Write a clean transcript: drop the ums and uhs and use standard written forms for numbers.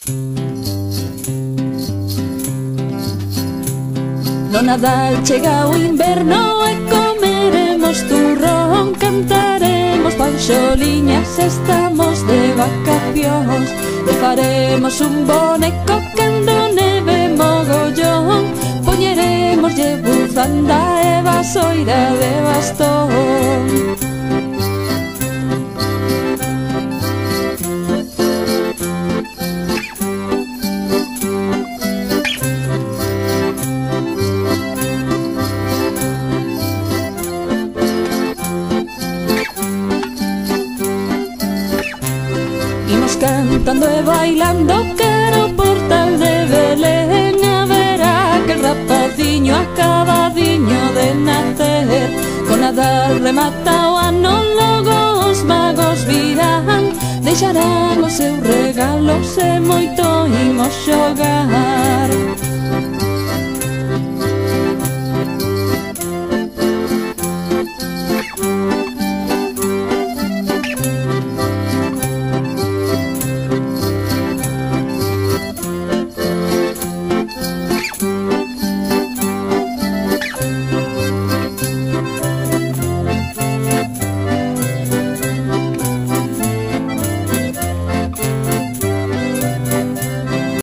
No Nadal chega o inverno e comeremos turrón, cantaremos panxoliñas, estamos de vacacións e faremos un boneco cando neve mogollón, poñeremoslle buzanda e vasoira de bastón. Cantando e bailando cara ao portal de Belén, a verá que el rapaciño acabadiño de nacer. Con Nadal remata o ano, logo os magos virán, deixarán o seu